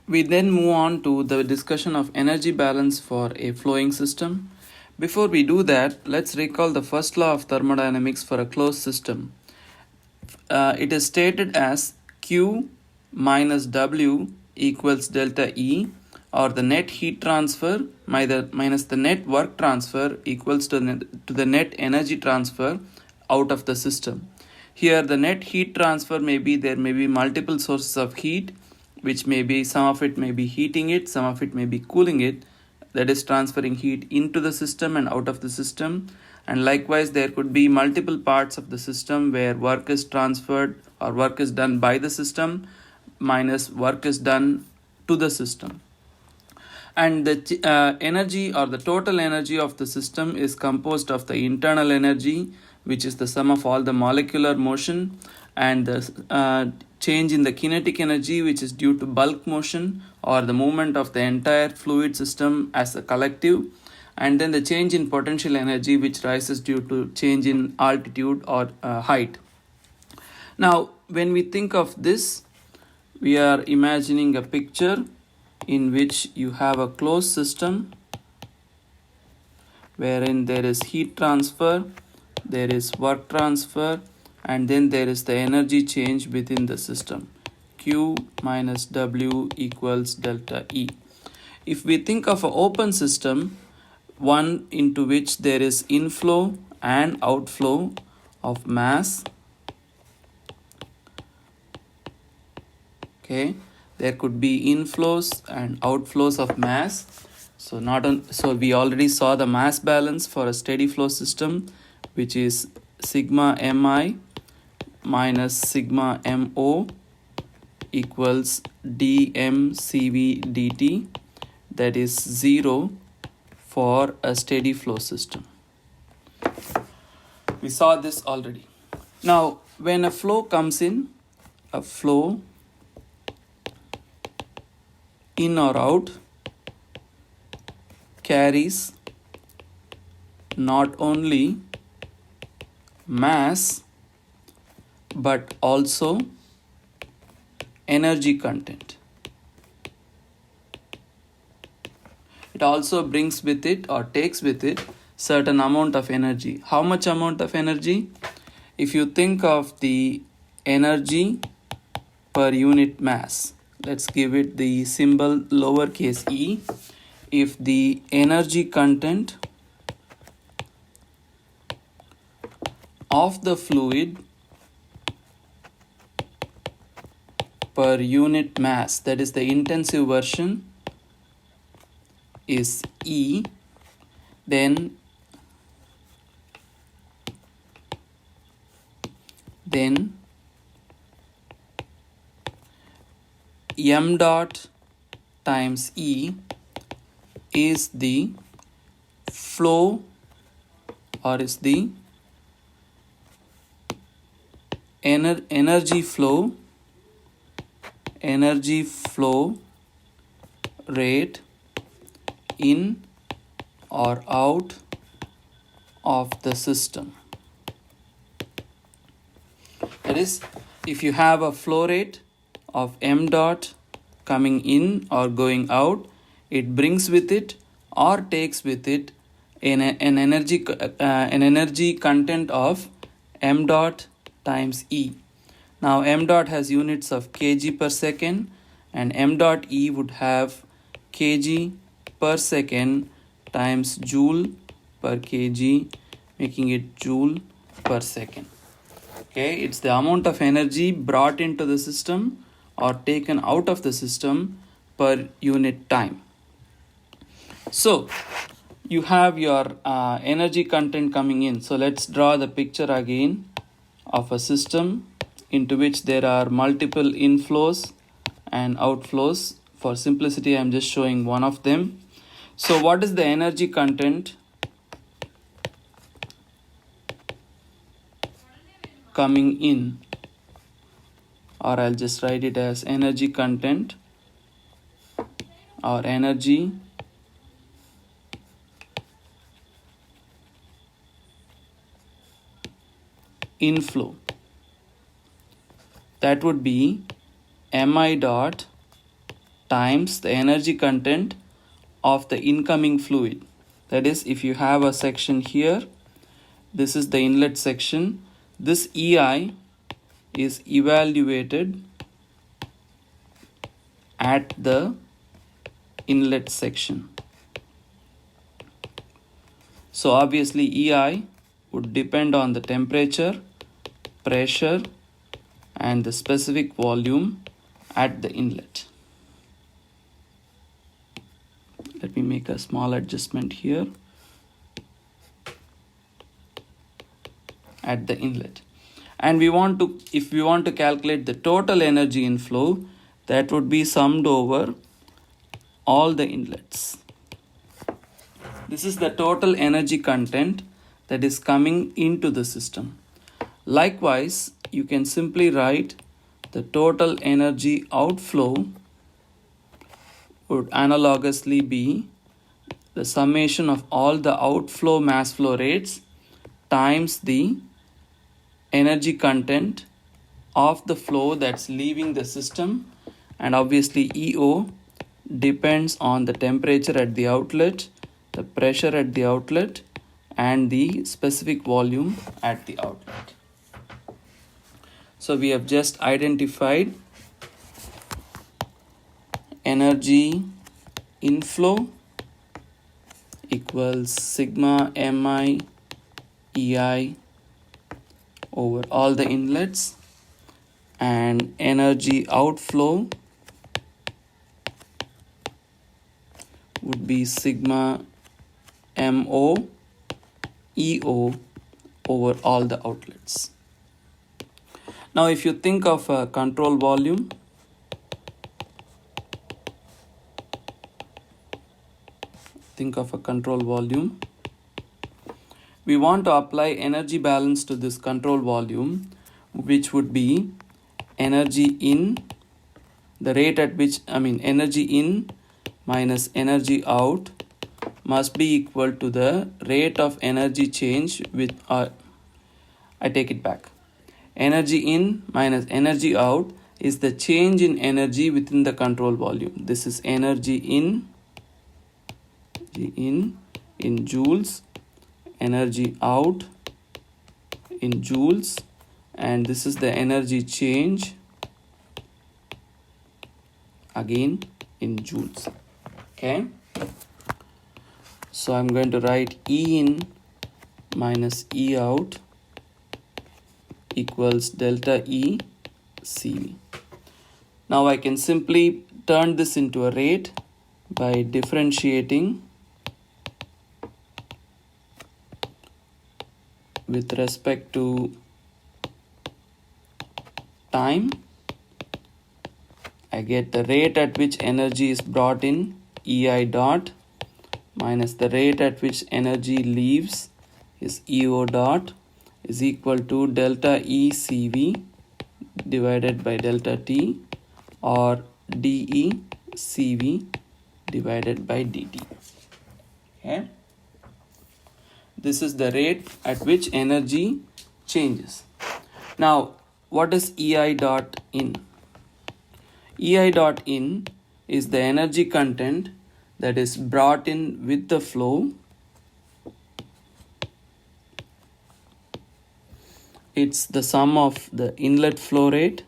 We then move on to the discussion of energy balance for a flowing system. Before we do that, let's recall the first law of thermodynamics for a closed system. It is stated as Q minus W equals delta E, or the net heat transfer minus the net work transfer equals to the net energy transfer out of the system. Here the net heat transfer there may be multiple sources of heat, which may be, some of it may be heating it, some of it may be cooling it, that is transferring heat into the system and out of the system. And likewise, there could be multiple parts of the system where work is transferred or work is done by the system minus work is done to the system. And the energy or the total energy of the system is composed of the internal energy, which is the sum of all the molecular motion, and the change in the kinetic energy, which is due to bulk motion or the movement of the entire fluid system as a collective, and then the change in potential energy, which rises due to change in altitude or height. Now, when we think of this, we are imagining a picture in which you have a closed system wherein there is heat transfer, there is work transfer, and then there is the energy change within the system. Q minus W equals delta E. If we think of an open system, one into which there is inflow and outflow of mass, okay, there could be inflows and outflows of mass. So we already saw the mass balance for a steady flow system, which is sigma mi minus sigma mo equals dmcv dt, that is 0 for a steady flow system. We saw this already. Now, when a flow comes in, a flow in or out carries not only mass but also energy content. It also brings with it or takes with it certain amount of energy. How much amount of energy? If you think of the energy per unit mass, let's give it the symbol lowercase e. If the energy content of the fluid per unit mass, that is the intensive version, is E, then m dot times E is the flow or is the energy flow rate in or out of the system. That is, if you have a flow rate of m dot coming in or going out, it brings with it or takes with it an energy content of m dot times E. Now m dot has units of kg per second and m dot E would have kg per second times joule per kg, making it joule per second. Okay, it's the amount of energy brought into the system or taken out of the system per unit time. So you have your energy content coming in. So let's draw the picture again of a system into which there are multiple inflows and outflows. For simplicity, I'm just showing one of them. So what is the energy content coming in? Or I'll just write it as energy content or energy inflow. That would be mi dot times the energy content of the incoming fluid. That is, if you have a section here, this is the inlet section, this EI is evaluated at the inlet section. So obviously EI would depend on the temperature, pressure, and the specific volume at the inlet. Let me make a small adjustment here at the inlet. And if we want to calculate the total energy inflow, that would be summed over all the inlets. This is the total energy content that is coming into the system. Likewise, you can simply write the total energy outflow would analogously be the summation of all the outflow mass flow rates times the energy content of the flow that's leaving the system, and obviously EO depends on the temperature at the outlet, the pressure at the outlet, and the specific volume at the outlet. So we have just identified energy inflow equals sigma mi EI over all the inlets, and energy outflow would be sigma mo EO over all the outlets. Now if you think of a control volume, we want to apply energy balance to this control volume, which would be energy in, the rate at which, energy in minus energy out must be equal to the rate of energy change with, I take it back. Energy in minus energy out is the change in energy within the control volume. This is energy in joules, energy out in joules, and this is the energy change again in joules. Okay, so I'm going to write E in minus E out equals delta E CV. Now I can simply turn this into a rate by differentiating with respect to time. I get the rate at which energy is brought in, EI dot, minus the rate at which energy leaves is EO dot, is equal to delta E CV divided by delta T, or dE CV divided by dt. Okay, this is the rate at which energy changes. Now what is EI dot in? EI dot in is the energy content that is brought in with the flow. It's the sum of the inlet flow rate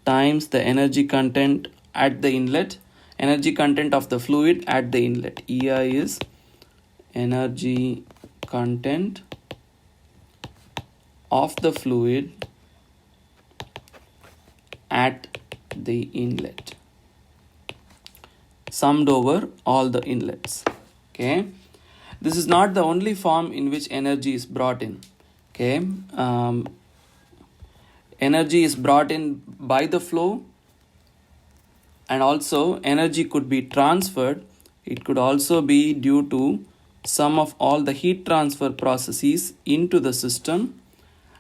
times the energy content at the inlet, energy content of the fluid at the inlet. EI is energy content of the fluid at the inlet, summed over all the inlets. Okay, this is not the only form in which energy is brought in. Okay, energy is brought in by the flow, and also energy could be transferred. It could also be due to sum of all the heat transfer processes into the system,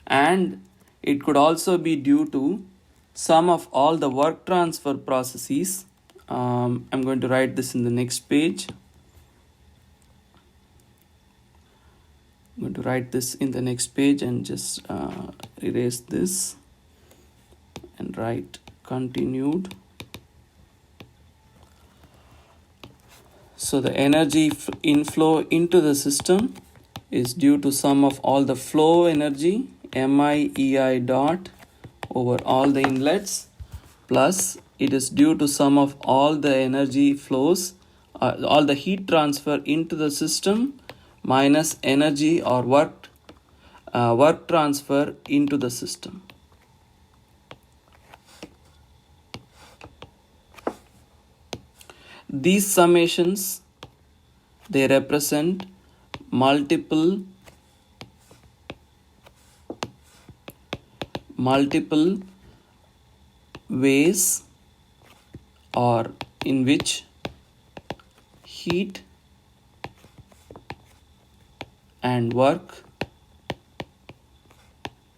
and it could also be due to sum of all the work transfer processes. I'm going to write this in the next page. I'm going to write this in the next page and just erase this and write continued So the energy inflow into the system is due to sum of all the flow energy MEI dot over all the inlets, plus it is due to sum of all the energy flows, all the heat transfer into the system minus energy or work transfer into the system. These summations, they represent multiple ways or in which heat and work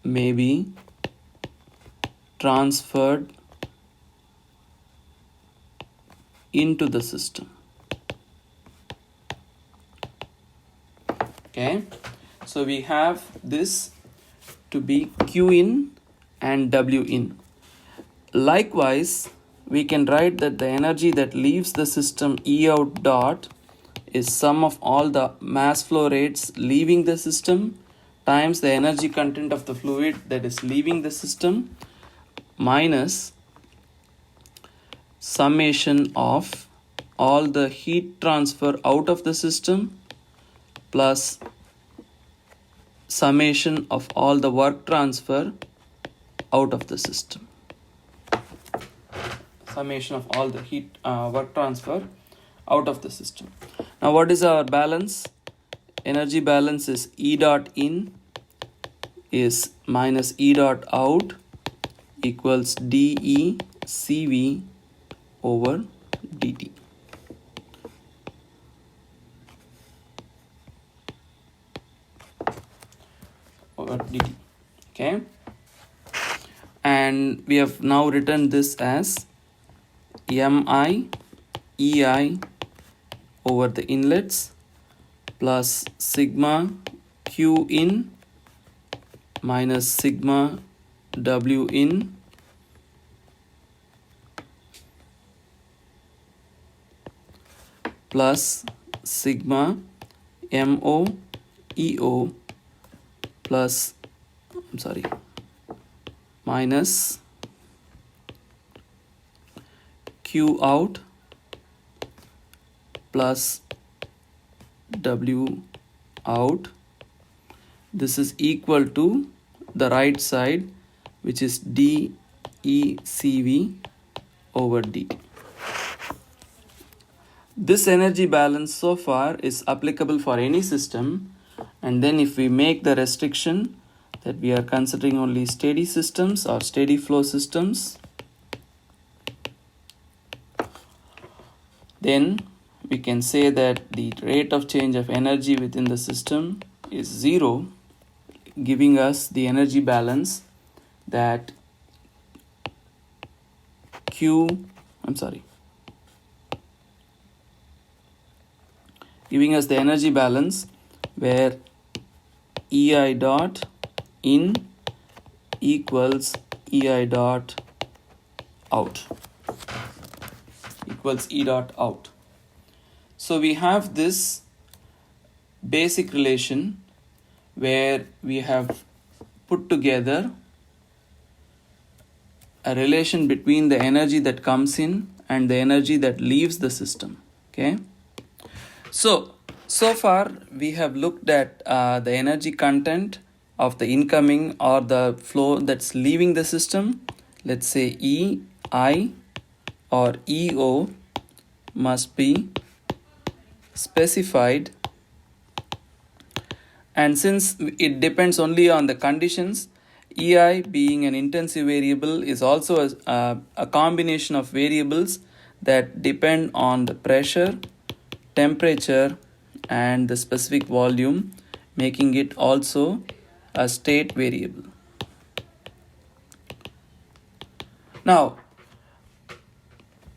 may be transferred into the system. Okay, so we have this to be Q in and W in. Likewise, we can write that the energy that leaves the system E out dot is sum of all the mass flow rates leaving the system times the energy content of the fluid that is leaving the system minus summation of all the heat transfer out of the system plus summation of all the work transfer out of the system. Summation of all the heat work transfer out of the system. Now what is our balance? Energy balance is E dot in is minus E dot out equals dE CV over dt. Over dt. Okay, and we have now written this as MI EI over the inlets plus sigma Q in minus sigma W in plus sigma MO EO plus minus Q out plus W out. This is equal to the right side, which is dECV over dt. This energy balance so far is applicable for any system, and then if we make the restriction that we are considering only steady systems or steady flow systems, then we can say that the rate of change of energy within the system is 0, giving us the energy balance that giving us the energy balance where EI dot in equals EI dot out equals E dot out. So we have this basic relation where we have put together a relation between the energy that comes in and the energy that leaves the system. Okay, so far we have looked at the energy content of the incoming or the flow that's leaving the system. Let's say EI or EO must be specified, and since it depends only on the conditions, EI being an intensive variable is also a combination of variables that depend on the pressure, temperature and the specific volume, making it also a state variable. Now,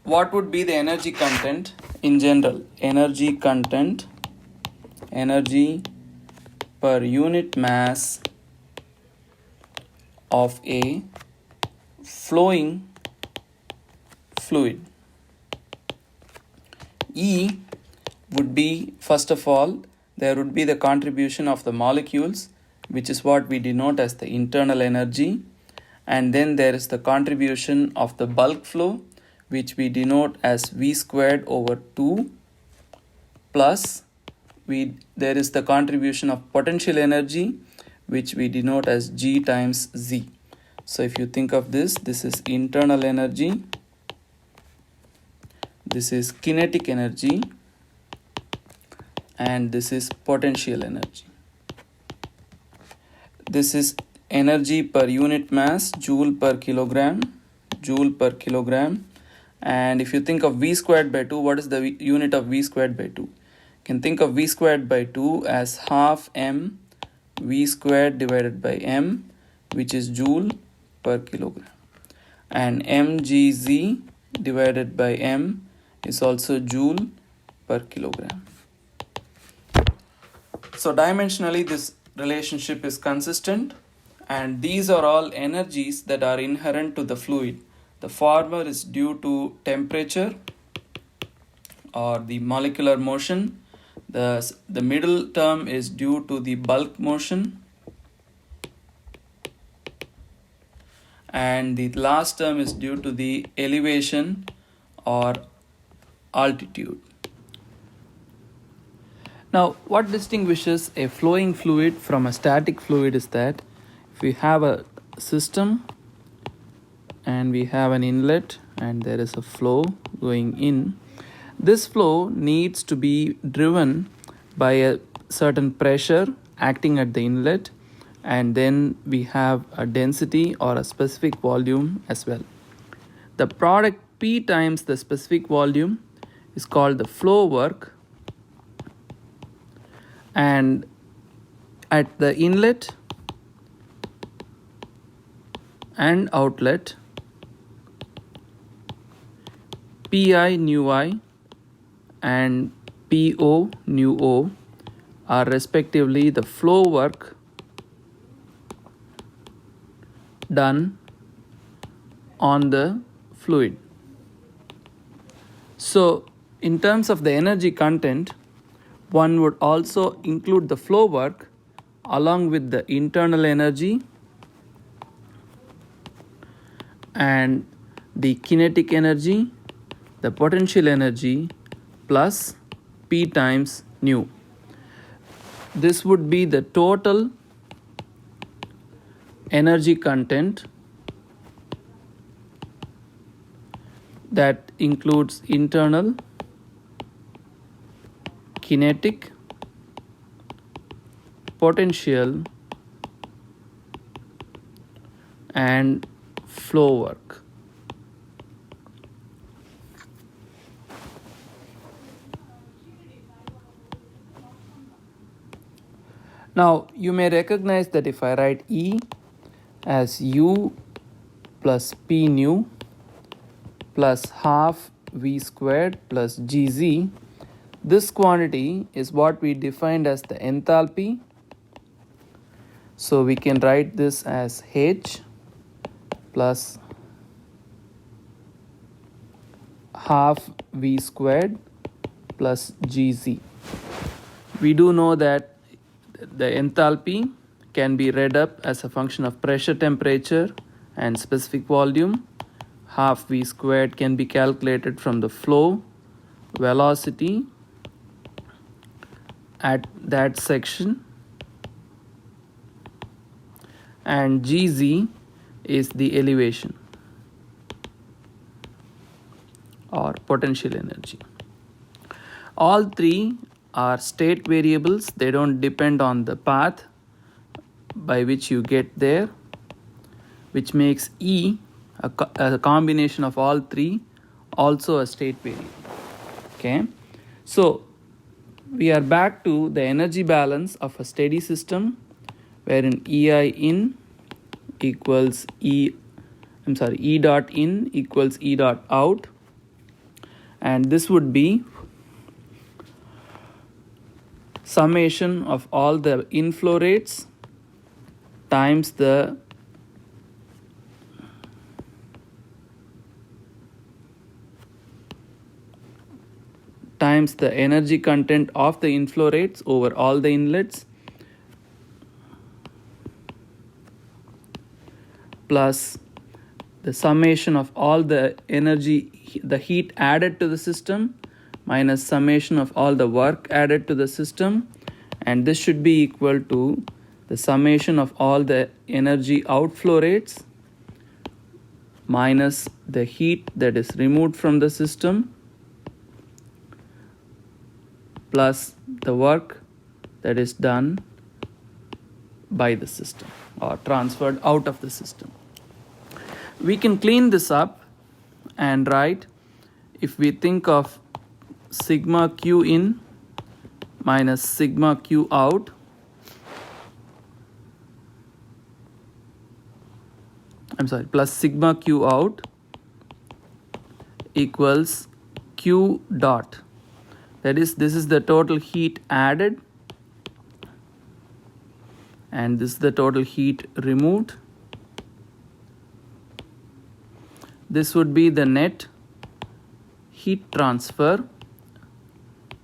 what would be the energy content in general? Energy content, energy per unit mass of a flowing fluid. E would be, first of all, there would be the contribution of the molecules, which is what we denote as the internal energy. And then there is the contribution of the bulk flow, which we denote as V squared over 2, plus there is the contribution of potential energy, which we denote as G times Z. So if you think of this is internal energy, this is kinetic energy, and this is potential energy. This is energy per unit mass, joule per kilogram. And if you think of V squared by 2, what is the unit of V squared by 2? You can think of V squared by 2 as half m V squared divided by m, which is joule per kilogram. And mgz divided by m is also joule per kilogram. So dimensionally this relationship is consistent, and these are all energies that are inherent to the fluid. The former is due to temperature or the molecular motion. The middle term is due to the bulk motion, and the last term is due to the elevation or altitude. Now, what distinguishes a flowing fluid from a static fluid is that if we have a system and we have an inlet and there is a flow going in, this flow needs to be driven by a certain pressure acting at the inlet, and then we have a density or a specific volume as well. The product P times the specific volume is called the flow work, and at the inlet and outlet, Pi nu I and Po nu O are respectively the flow work done on the fluid. So in terms of the energy content, one would also include the flow work along with the internal energy and the kinetic energy, the potential energy, plus P times nu. This would be the total energy content that includes internal, kinetic, potential, and flow work. Now you may recognize that if I write E as U plus P nu plus half V squared plus GZ, this quantity is what we defined as the enthalpy. So we can write this as H plus half V squared plus GZ. We do know that the enthalpy can be read up as a function of pressure, temperature, and specific volume. Half V squared can be calculated from the flow velocity at that section, and Gz is the elevation or potential energy. All three are state variables. They don't depend on the path by which you get there, which makes E, a combination of all three, also a state variable. Okay, so we are back to the energy balance of a steady system, wherein E dot in equals E dot out, and this would be summation of all the inflow rates times the times the energy content of the inflow rates over all the inlets plus the summation of all the energy, the heat added to the system minus summation of all the work added to the system, and this should be equal to the summation of all the energy outflow rates minus the heat that is removed from the system plus the work that is done by the system or transferred out of the system. We can clean this up and write, if we think of sigma q in minus sigma q out, plus sigma q out equals q dot. That is, this is the total heat added and this is the total heat removed. This would be the net heat transfer.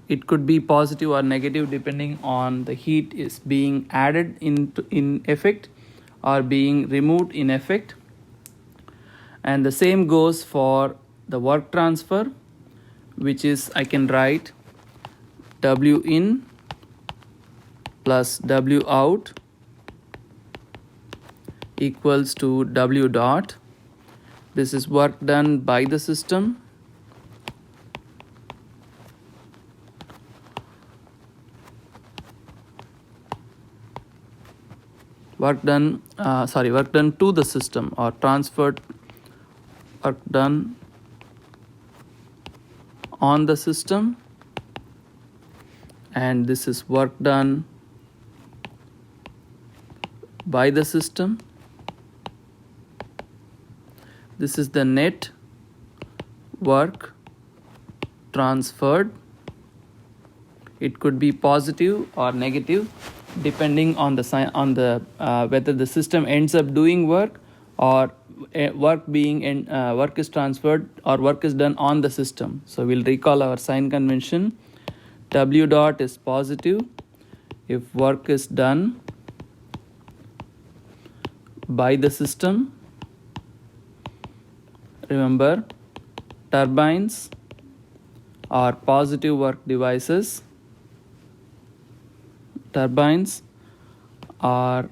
It could be positive or negative depending on the heat is being added in effect or being removed in effect. And the same goes for the work transfer, which is, I can write W in plus W out equals to W dot. This is work done by the system work done to the system or transferred work done on the system, and this is work done by the system. This is the net work transferred. It could be positive or negative depending on the whether the system ends up doing work or work is transferred or work is done on the system. So we'll recall our sign convention. W dot is positive if work is done by the system. Remember, turbines are positive work devices. Turbines are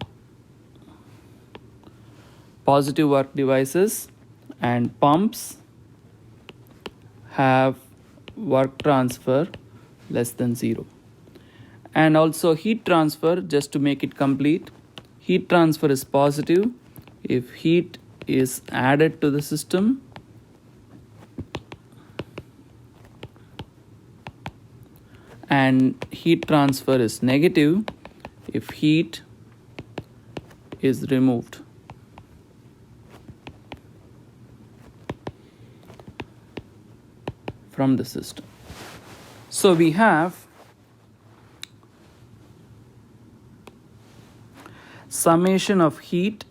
positive work devices and pumps have work transfer less than 0. And also heat transfer, just to make it complete, heat transfer is positive if heat is added to the system and heat transfer is negative if heat is removed. From the system. So we have summation of heat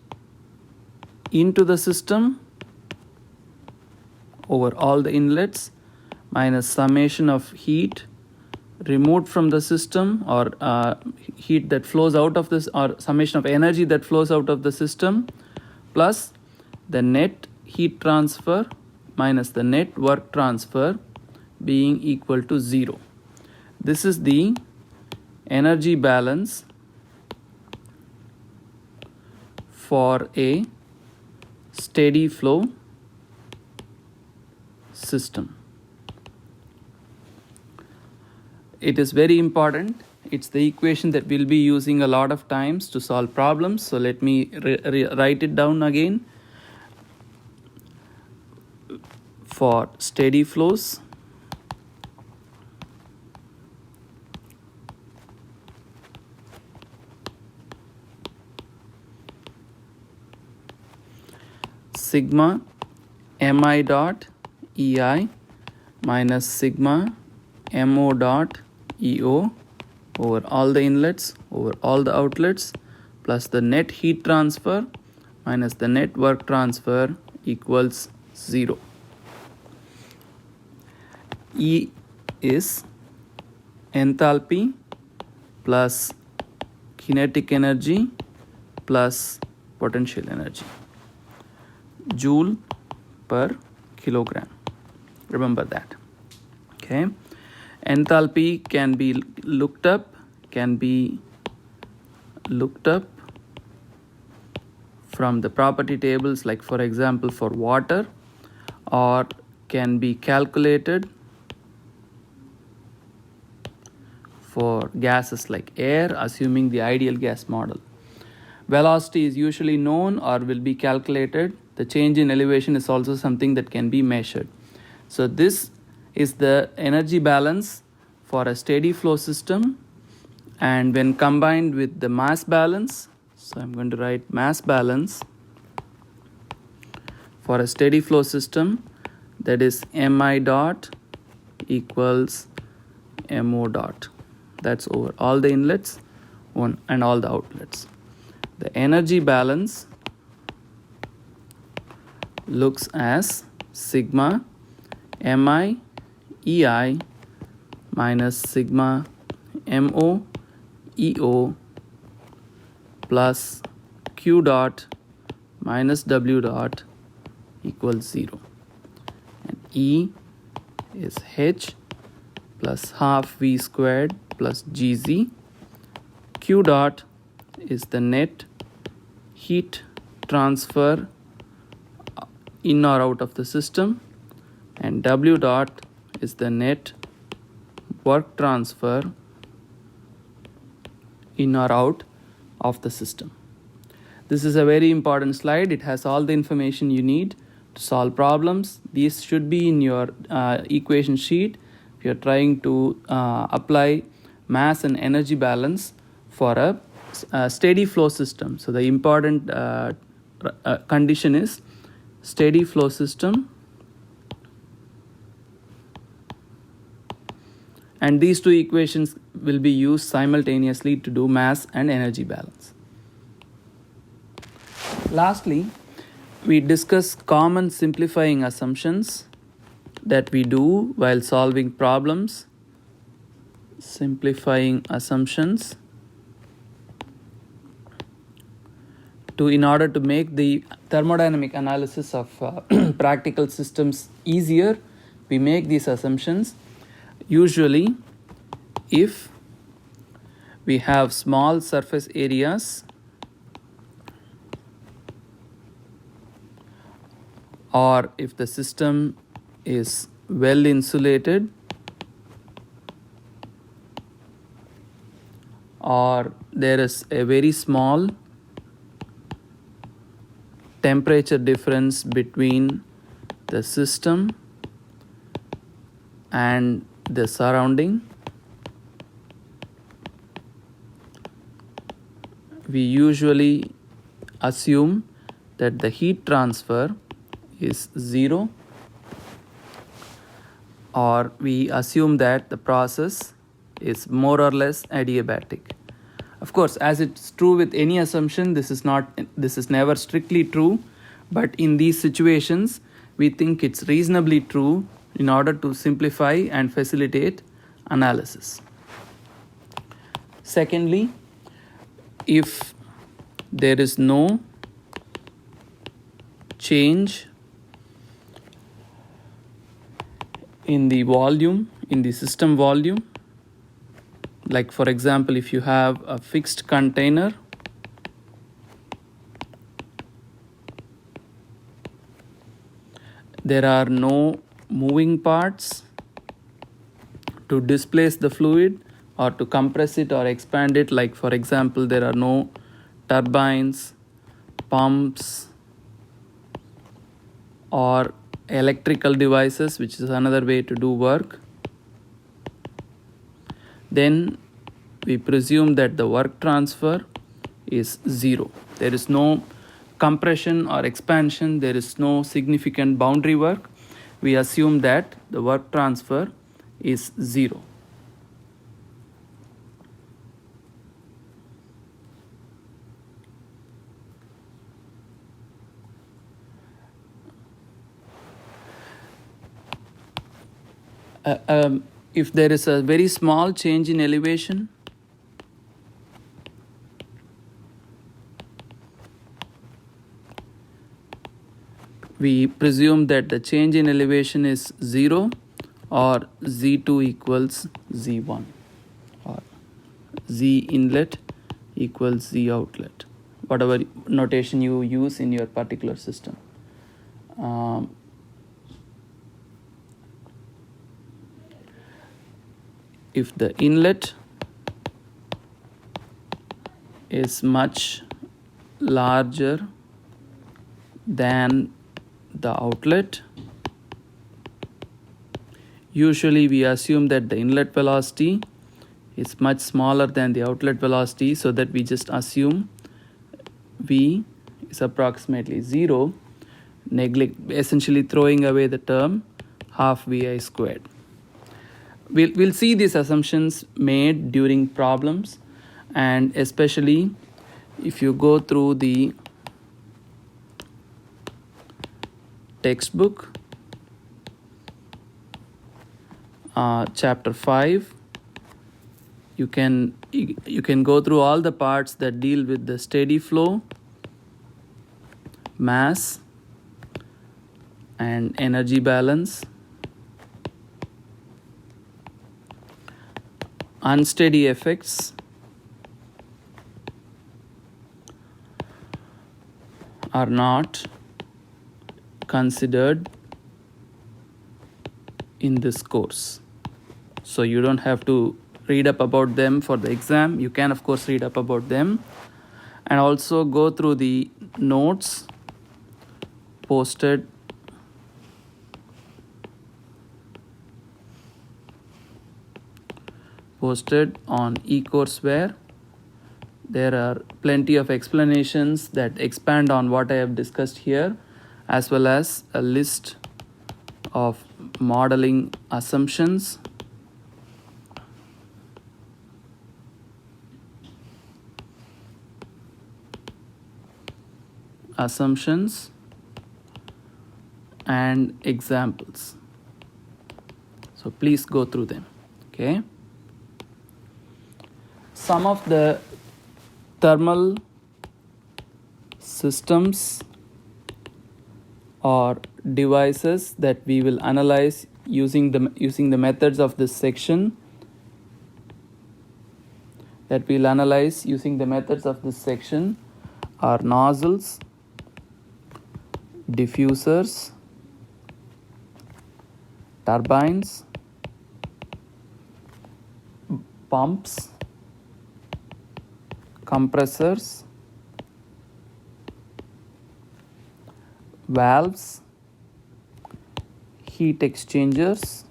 into the system over all the inlets minus summation of heat removed from the system or heat that flows out of this, or summation of energy that flows out of the system, plus the net heat transfer minus the net work transfer being equal to 0. This is the energy balance for a steady flow system. It is very important. It's the equation that we'll be using a lot of times to solve problems. So let me write it down again. For steady flows, sigma mi dot ei minus sigma mo dot eo over all the inlets over all the outlets plus the net heat transfer minus the net work transfer equals 0. E is enthalpy plus kinetic energy plus potential energy, joule per kilogram. Remember that. Okay. Enthalpy can be looked up from the property tables, like for example for water, or can be calculated for gases like air, assuming the ideal gas model. Velocity is usually known or will be calculated. The change in elevation is also something that can be measured. So this is the energy balance for a steady flow system, and when combined with the mass balance, so I'm going to write mass balance for a steady flow system, that is mi dot equals mo dot. That's over all the inlets and all the outlets. The energy balance looks as sigma mi ei minus sigma mo eo plus q dot minus w dot equals 0. And E is h plus half v squared plus gz. Q dot is the net heat transfer in or out of the system, and W dot is the net work transfer in or out of the system. This is a very important slide. It has all the information you need to solve problems. These should be in your equation sheet if you're trying to apply mass and energy balance for a steady flow system. So the important condition is steady flow system, and these two equations will be used simultaneously to do mass and energy balance. Lastly, we discuss common simplifying assumptions that we do while solving problems. Simplifying assumptions in order to make the thermodynamic analysis of practical systems easier, we make these assumptions. Usually, if we have small surface areas or if the system is well insulated or there is a very small temperature difference between the system and the surrounding, we usually assume that the heat transfer is 0, or we assume that the process is more or less adiabatic. Of course, as it's true with any assumption, this is never strictly true, but in these situations we think it's reasonably true in order to simplify and facilitate analysis. Secondly, if there is no change in the volume, in the system volume, like for example, if you have a fixed container, there are no moving parts to displace the fluid or to compress it or expand it, like for example, there are no turbines, pumps, or electrical devices, which is another way to do work, then we presume that the work transfer is 0. There is no compression or expansion, there is no significant boundary work. We assume that the work transfer is 0. if there is a very small change in elevation, we presume that the change in elevation is 0 or Z2 equals Z1 or Z inlet equals Z outlet, whatever notation you use in your particular system. If the inlet is much larger than the outlet, usually we assume that the inlet velocity is much smaller than the outlet velocity, so that we just assume V is approximately 0, essentially throwing away the term half Vi squared. We'll see these assumptions made during problems, and especially if you go through the textbook, chapter 5, you can go through all the parts that deal with the steady flow, mass, and energy balance. Unsteady effects are not considered in this course, so you don't have to read up about them for the exam. You can of course read up about them and also go through the notes posted on eCourseware. There are plenty of explanations that expand on what I have discussed here, as well as a list of modeling assumptions, and examples. So please go through them. Okay. Some of the thermal systems or devices that we will analyze using the methods of this section are nozzles, diffusers, turbines, pumps, compressors, valves, heat exchangers,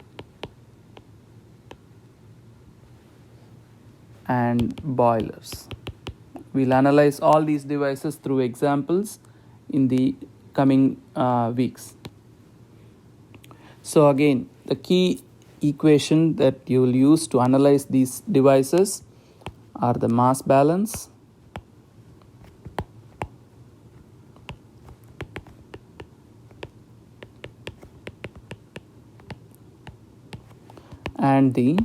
and boilers. We'll analyze all these devices through examples in the coming weeks. So again, the key equation that you will use to analyze these devices are the mass balance, and the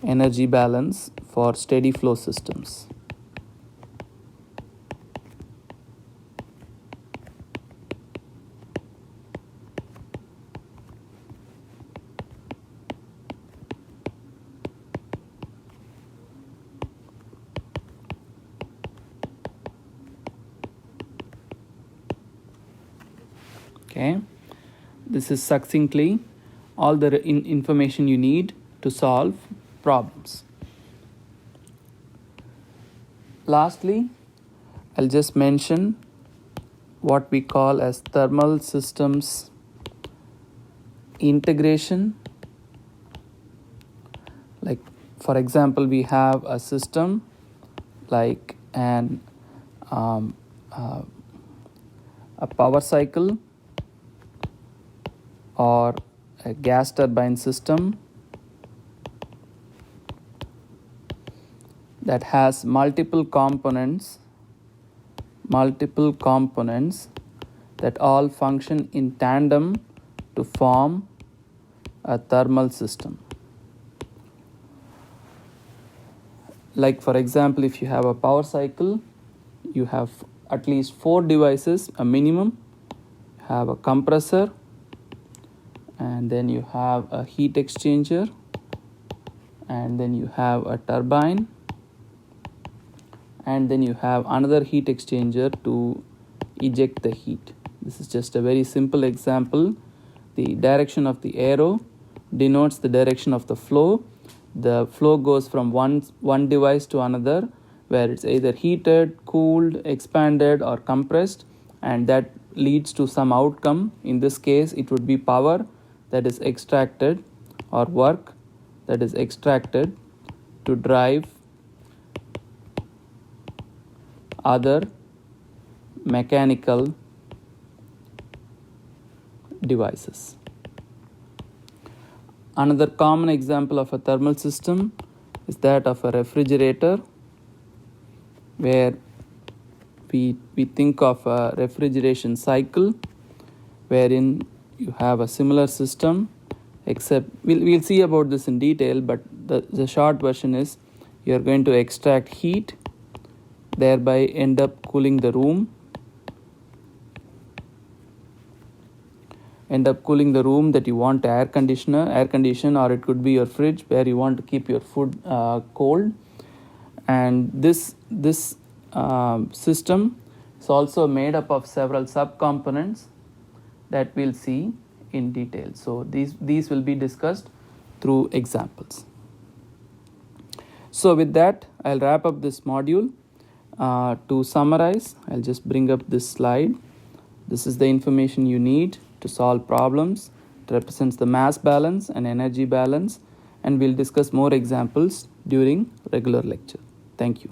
energy balance for steady flow systems. Okay, this is succinctly all the information you need to solve problems. Lastly, I'll just mention what we call as thermal systems integration. Like, for example, we have a system like a power cycle or a gas turbine system that has multiple components that all function in tandem to form a thermal system. Like for example, if you have a power cycle, you have at least 4 devices, a minimum. You have a compressor, and then you have a heat exchanger, and then you have a turbine, and then you have another heat exchanger to eject the heat. This is just a very simple example. The direction of the arrow denotes the direction of the flow. The flow goes from one device to another, where it's either heated, cooled, expanded, or compressed, and that leads to some outcome. In this case, it would be power that is extracted, or work that is extracted to drive other mechanical devices. Another common example of a thermal system is that of a refrigerator, where we think of a refrigeration cycle, wherein you have a similar system, except we'll see about this in detail, but the short version is you're going to extract heat, thereby end up cooling the room, that you want to air condition, or it could be your fridge where you want to keep your food cold. And this system is also made up of several subcomponents that we'll see in detail. So these will be discussed through examples. So with that, I'll wrap up this module. To summarize, I'll just bring up this slide. This is the information you need to solve problems. It represents the mass balance and energy balance, and we'll discuss more examples during regular lecture. Thank you.